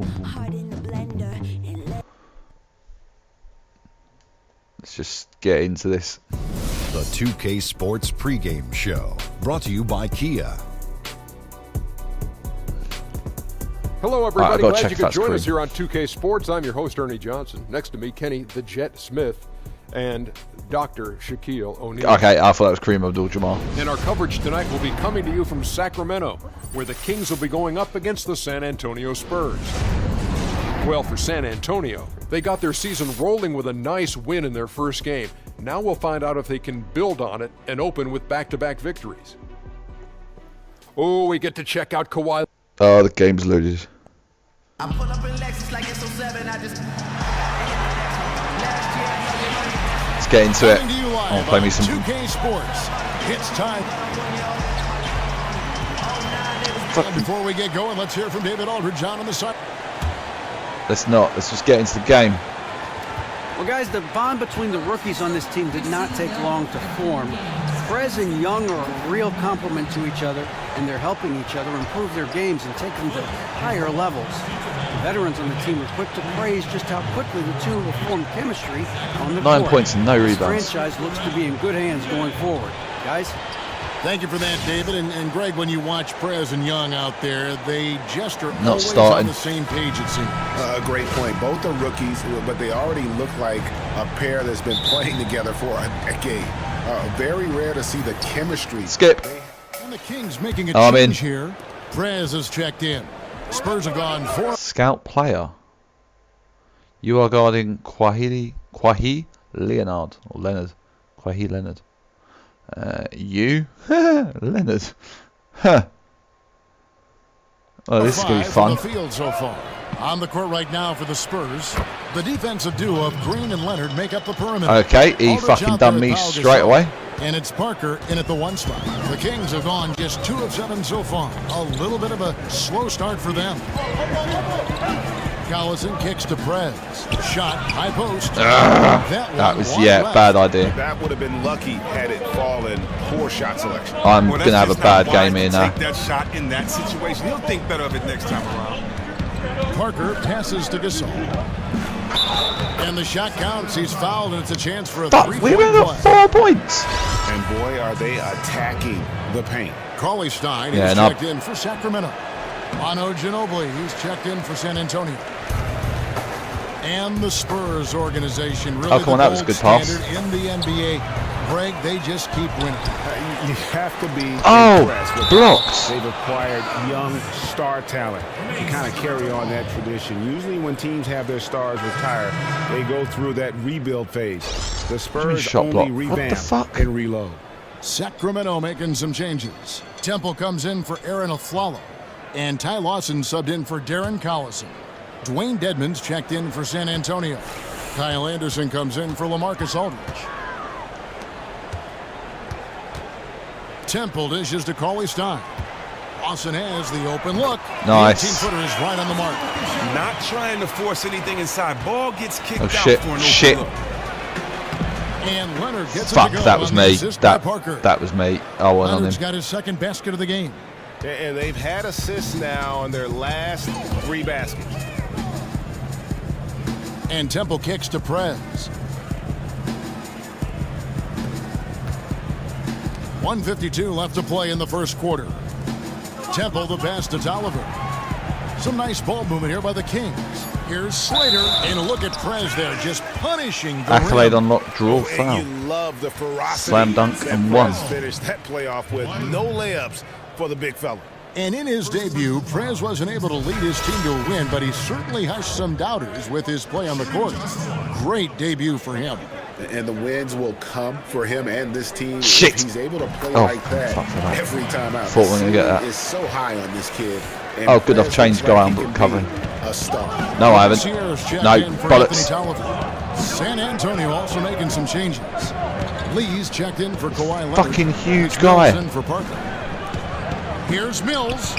Boom, boom, boom. Let's just get into this. The 2K Sports pregame show, brought to you by Kia. Hello, everybody. Right, Glad you could join us here on 2K Sports. I'm your host, Ernie Johnson. Next to me, Kenny the Jet Smith and Dr. Shaquille O'Neal. Okay, I thought that was Kareem Abdul-Jabbar. And our coverage tonight will be coming to you from Sacramento, where the Kings will be going up against the San Antonio Spurs. Well, for San Antonio, they got their season rolling with a nice win in their first game. Now we'll find out if they can build on it and open with back-to-back victories. Oh, we get to check out Kawhi. Oh, the game's loaded. I pull up in Lexus like it's 07. I just. Let's get into it. I'll play me some. 2K Sports. It's time. Before we get going, let's hear from David Aldridge on the side. Let's not. Let's just get into the game. Well, guys, the bond between the rookies on this team did not take long to form. Prez and Young are a real compliment to each other, and they're helping each other improve their games and take them to higher levels. The veterans on the team are quick to praise just how quickly the two will form chemistry on the 9 court. points and no This rebounds. franchise looks to be in good hands going forward. Guys? Thank you for that, David. And Greg, when you watch Prez and Young out there, they just are Not always starting. on the same page, it seems. Great point. Both are rookies, but they already look like a pair that's been playing together for a decade. Very rare to see the chemistry. Skip. And the Kings making a I'm in. change here. Prez has checked in. Spurs have gone 4. Scout player. You are guarding Kawhi Leonard or Leonard. Kawhi Leonard. You? Leonard. Huh. Oh, this is going to be fun. On the field so far. On the court right now for the Spurs. The defensive duo of Green and Leonard make up the perimeter. Okay, he Aldridge fucking out done there me with Pau straight Gasol. away. And it's Parker in at the 1 spot. The Kings have gone just 2 of 7 so far. A little bit of a slow start for them. Collison kicks to Prez. Shot, high post. That was, bad idea. That would have been lucky had it fallen. Poor shot selection. I'm going to have a bad game here now. Take that shot in that situation. He'll think better of it next time around. Parker passes to Gasol. And the shot counts. He's fouled, and it's a chance for a Fuck, we three-point went play. up 4 points. And boy, are they attacking the paint. Cauley Stein Yeah, is and checked in for Sacramento. Mono Ginobili, he's checked in for San Antonio. And the Spurs organization, really Oh, come on, the that was a gold good pass. standard in the NBA. Greg, they just keep winning. You have to be Oh, impressed with blocks. They've acquired young star talent to kind of carry on that tradition. Usually when teams have their stars retire, they go through that rebuild phase. The Spurs shot only block. What the revamp fuck? and reload. Sacramento making some changes. Temple comes in for Aaron Aflalo. And Ty Lawson subbed in for Darren Collison. Dwayne Dedmon's checked in for San Antonio. Kyle Anderson comes in for LaMarcus Aldridge. Temple dishes to Cauley Stein. Lawson has the open look. Nice. The 18-footer is right on the mark. Not trying to force anything inside. Ball gets kicked Oh, out shit. for an open Shit. look. And Leonard gets Fuck, it to go that was on the me. assist by That, Parker. that was me. I went on Leonard's him. got his second basket of the game. And they've had assists now on their last 3 baskets. And Temple kicks to Prez. 1:52 left to play in the first quarter. Temple the pass to Tolliver. Some nice ball movement here by the Kings. Here's Slater, and look at Prez there, just punishing the Accolade rim. unlocked, draw, foul. And you love the ferocity Slam dunk that and Prez one. finished that playoff with no layups for the big fella. And in his debut, Prez wasn't able to lead his team to a win, but he certainly hushed some doubters with his play on the court. Great debut for him. And the wins will come for him and this team Shit. if he's able to play Oh, like that fuck that. every time out. Thought we were gonna get that. Is so high on this kid. And Oh, good, I've Prez changed looks like guy he I'm can covering. be a star. No, I haven't. Sierra's checked No, in for bollocks. Anthony Tolliver. San Antonio also making some changes. Lee's checked in for Kawhi Leonard. Fucking huge Mills guy. in for Parker. Here's Mills.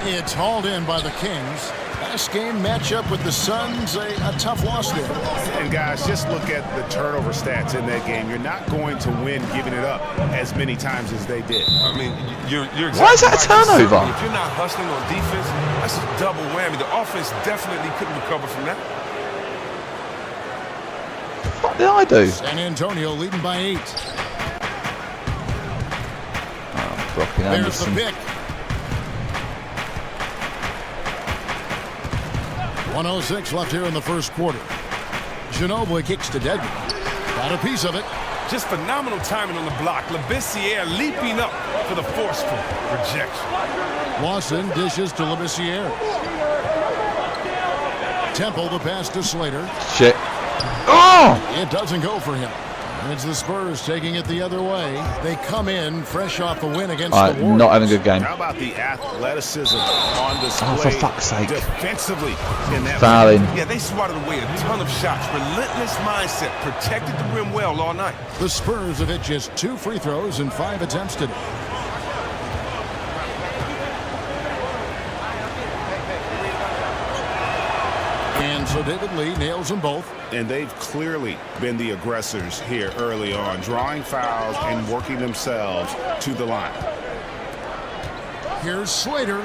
It's hauled in by the Kings. last game matchup with the Suns, a tough loss there. And guys, just look at the turnover stats in that game. You're not going to win giving it up as many times as they did. I mean, you're exactly Why is that a right. turnover? If you're not hustling on defense, that's a double whammy. The offense definitely couldn't recover from that. What did I do? San Antonio leading by 8. Brocken There's the Anderson. pick. 1:06 left here in the first quarter. Ginobili kicks to Dedmon. Got a piece of it. Just phenomenal timing on the block. Labissiere leaping up for the forceful rejection. Lawson dishes to Labissiere. Temple the pass to Slater. Shit. Oh! It doesn't go for him. And it's the Spurs taking it the other way. They come in fresh off the win against the Warriors. Not having a good game. How about the athleticism on display Oh, for fuck's sake. defensively in that Fouling. Yeah, they swatted away a ton of shots. Relentless mindset. Protected the rim well all night. The Spurs have hit just 2 free throws in 5 attempts today. And so David Lee nails them both. And they've clearly been the aggressors here early on, drawing fouls and working themselves to the line. Here's Slater.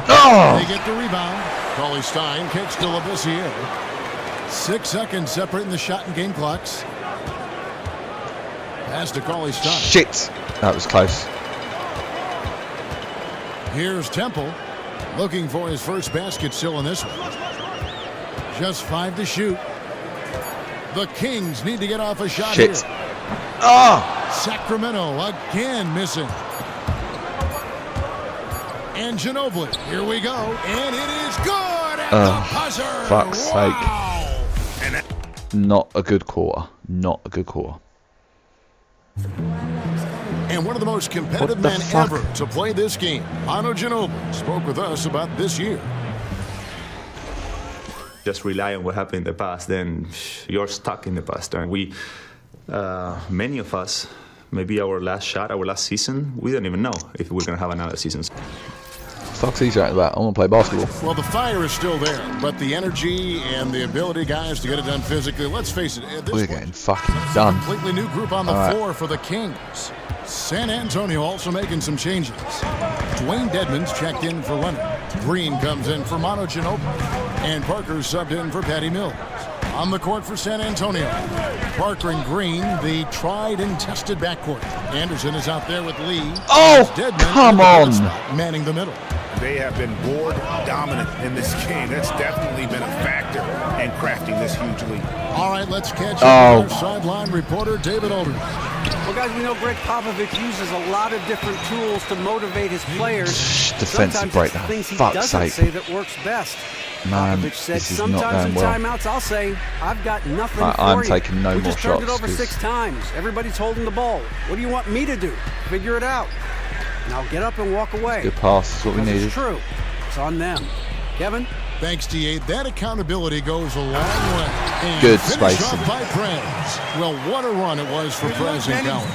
Oh! They get the rebound. Cauley Stein kicks to Labissiere. 6 seconds separating the shot and game clocks. Pass to Cauley Stein. Shit. That was close. Here's Temple. Looking for his first basket still in this one. Just 5 to shoot. The Kings need to get off a shot Shit. here. Oh! Sacramento again missing. And Ginobili, here we go. And it is good at the buzzer. Fuck's sake. And Not a good quarter. Not a good quarter. And one of the most competitive What the men fuck? ever to play this game, Manu Ginobili, spoke with us about this year. Just rely on what happened in the past, then you're stuck in the past. And we, many of us, maybe our last shot, our last season, we don't even know if we're going to have another season. Fuck's he chatting about? I want to play basketball. Well, the fire is still there, but the energy and the ability, guys, to get it done physically, let's face it, at this We're point, getting fucking done. completely new group on the All right. floor for the Kings. San Antonio also making some changes. Dwayne Dedmon's checked in for Leonard. Green comes in for Manu Ginobili. And Parker subbed in for Patty Mills. On the court for San Antonio, Parker and Green, the tried and tested backcourt. Anderson is out there with Lee. Oh, Dedmon come in the on. spot, manning the middle. They have been board dominant in this game. That's definitely been a factor in crafting this huge lead. All right, let's catch Oh. up with our sideline reporter, David Aldridge. Well, guys, we know Greg Popovich uses a lot of different tools to motivate his players. Defensive Sometimes breakdown. it's things he Fuck's doesn't sake. say that works best. Man, Popovich said this is not sometimes going in well. timeouts I'll say, I've got nothing for I'm you. taking no we more just turned it shots, over 'cause- 6 times. Everybody's holding the ball. What do you want me to do? Figure it out. Now get up and walk away. Good pass. That's what we Because needed. it's true. It's on them. Kevin? Thanks, DA. That accountability goes a long way. And Good finish spacing. off by Prez. Well, what a run it was for Prez in college.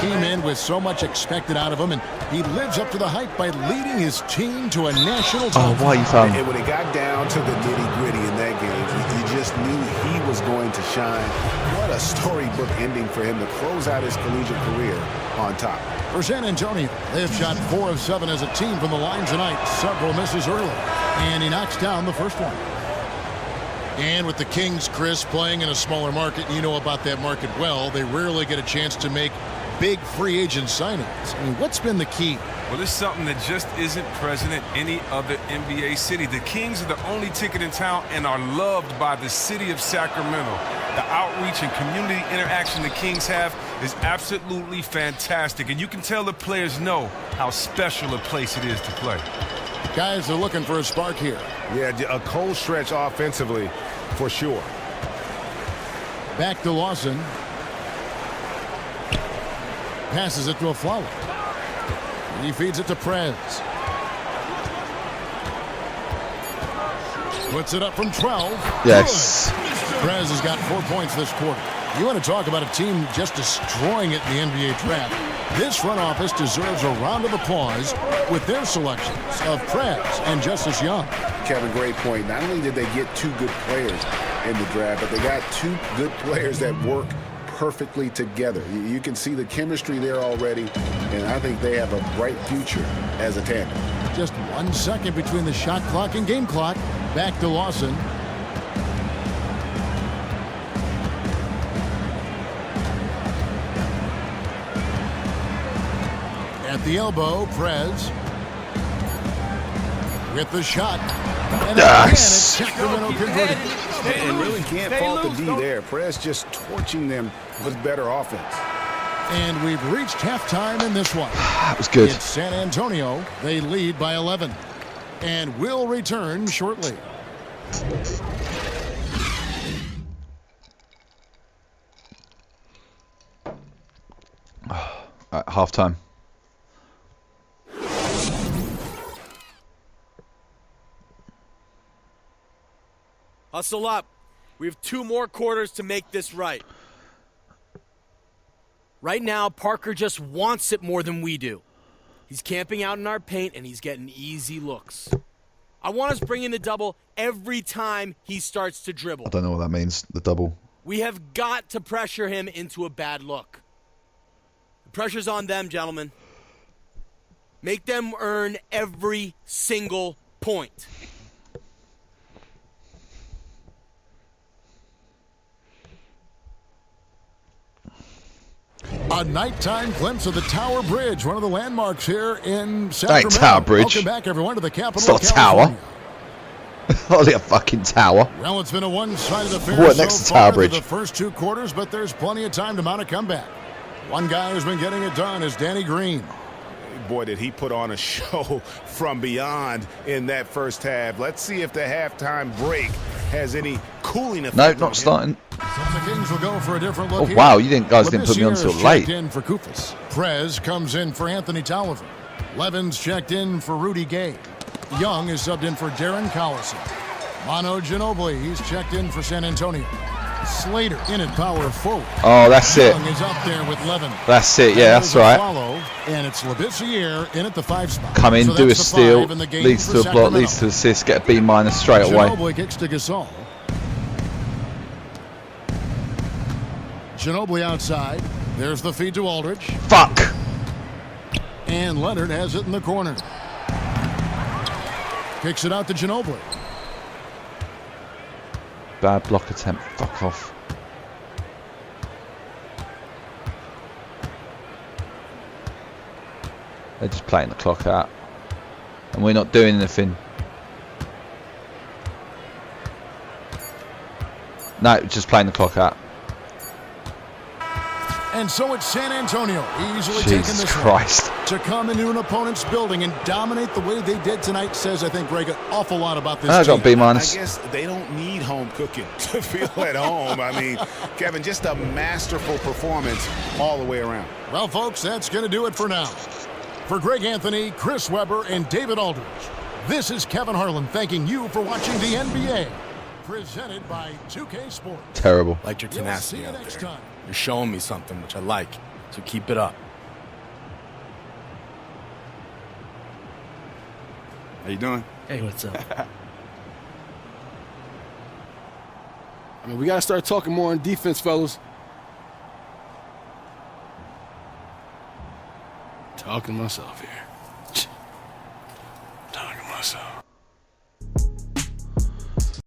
He came in with so much expected out of him, and he lives up to the hype by leading his team to a national Oh, title. why are you found? And when it got down to the nitty-gritty in that game, you just knew he was going to shine. What a storybook ending for him to close out his collegiate career on top. For San Antonio, they've shot 4 of 7 as a team from the line tonight. Several misses early, and he knocks down the first one. And with the Kings, Chris, playing in a smaller market, you know about that market well, they rarely get a chance to make big free agent signings. I mean, what's been the key? Well, it's something that just isn't present in any other NBA city. The Kings are the only ticket in town and are loved by the city of Sacramento. The outreach and community interaction the Kings have is absolutely fantastic, and you can tell the players know how special a place it is to play. Guys are looking for a spark here. Yeah, a cold stretch offensively for sure. Back to Lawson. Passes it to a Flower. He feeds it to Prez. Puts it up from 12. Yes. Good. Prez has got 4 points this quarter. You want to talk about a team just destroying it in the NBA draft. This front office deserves a round of applause with their selections of Prez and Justice Young. Kevin, great point. Not only did they get 2 good players in the draft, but they got 2 good players that work perfectly together. You can see the chemistry there already, and I think they have a bright future as a tandem. Just 1 second between the shot clock and game clock. Back to Lawson. At the elbow, Prez. With the shot. And again, it's Sacramento converted. And really can't fault the D there. Prez just torching them with better offense. And we've reached halftime in this one. That was good. It's San Antonio. They lead by 11. And will return shortly. At halftime. Hustle up. We have 2 more quarters to make this right. Right now, Parker just wants it more than we do. He's camping out in our paint, and he's getting easy looks. I want us bringing the double every time he starts to dribble. I don't know what that means, the double. We have got to pressure him into a bad look. The pressure's on them, gentlemen. Make them earn every single point. A nighttime glimpse of the Tower Bridge, one of the landmarks here in Sacramento. That ain't Tower Bridge. Welcome back, everyone, to the capital It's not of a tower. California. Only a fucking tower. Well, it's been a one-sided affair What, next to so Tower far Bridge? through the first 2 quarters, but there's plenty of time to mount a comeback. One guy who's been getting it done is Danny Green. Boy, did he put on a show from beyond in that first half. Let's see if the halftime break has any cooling effect. No, not starting. So the Kings will go for a different look Oh, here. wow, you guys didn't put me on till Labissiere's late. checked in for Koufos. Prez comes in for Anthony Tolliver. Levins checked in for Rudy Gay. Young is subbed in for Darren Collison. Manu Ginobili, he's checked in for San Antonio. Slater in at power forward. Oh, that's it. Young is up there with Levin. That's it, yeah, that's right. Follow, and it's Labissiere in at the 5 spot. Come in, So do a that's the steal, 5 in the game leads for to a block, Sacramento. leads to assist, get a B- straight away. Ginobili kicks to Gasol. Ginobili outside. There's the feed to Aldridge. Fuck! And Leonard has it in the corner. Kicks it out to Ginobili. Bad block attempt, fuck off. They're just playing the clock out. And we're not doing anything. No, just playing the clock out. And so it's San Antonio easily taking Jesus this Christ. one. To come into an opponent's building and dominate the way they did tonight says, I think, Greg, an awful lot about this I team. got B-. I guess they don't need home cooking to feel at home. I mean, Kevin, just a masterful performance all the way around. Well, folks, that's going to do it for now. For Greg Anthony, Chris Webber, and David Aldridge, this is Kevin Harlan thanking you for watching the NBA. Presented by 2K Sports. Terrible. Liked your We'll see tenacity you out next there. time. You're showing me something, which I like. So keep it up. How you doing? Hey, what's up? I mean, we got to start talking more on defense, fellas. Talking to myself here.